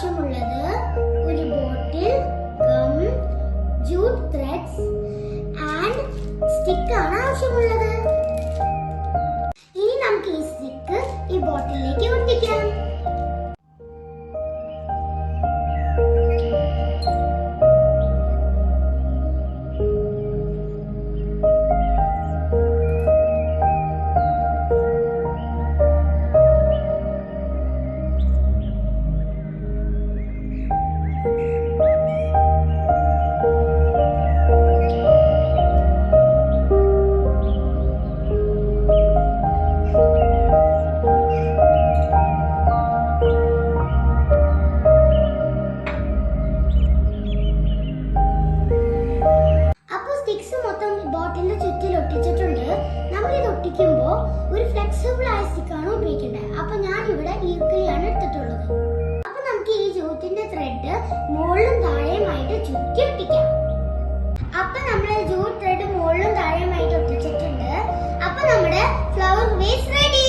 ആവശ്യമുള്ളത് ഒരു bottle, gum, jute threads and stick ആണ് ആവശ്യമുള്ളത്. ഇനി നമുക്ക് ഈ സ്റ്റിക്ക് ഈ ബോട്ടിലേക്ക് ഒട്ടിക്കാം. ബോട്ടിലിന്റെ ചുറ്റിൽ ഒട്ടിച്ചിട്ടുണ്ട്. നമ്മൾ ഇത് ഒട്ടിക്കുമ്പോൾ ഒരു ഫ്ലെക്സിബിൾ ആയ സ്റ്റിക്കാണ് ഉപയോഗിക്കേണ്ടത്. അപ്പൊ ഞാൻ ഇവിടെ ഈർക്കിളിയാണ് എടുത്തിട്ടുള്ളത്. അപ്പൊ നമുക്ക് ഈ ജൂട്ടിന്റെ ത്രെഡ് മുകളിലും താഴെയുമായിട്ട് ചുറ്റി ഒട്ടിക്കാം. അപ്പൊ നമ്മൾ ജൂട്ട് ത്രെഡ് മുകളിലും താഴെയുമായിട്ട് ഒട്ടിച്ചിട്ടുണ്ട്. അപ്പൊ നമ്മുടെ ഫ്ലവർ വേസ് റെഡി.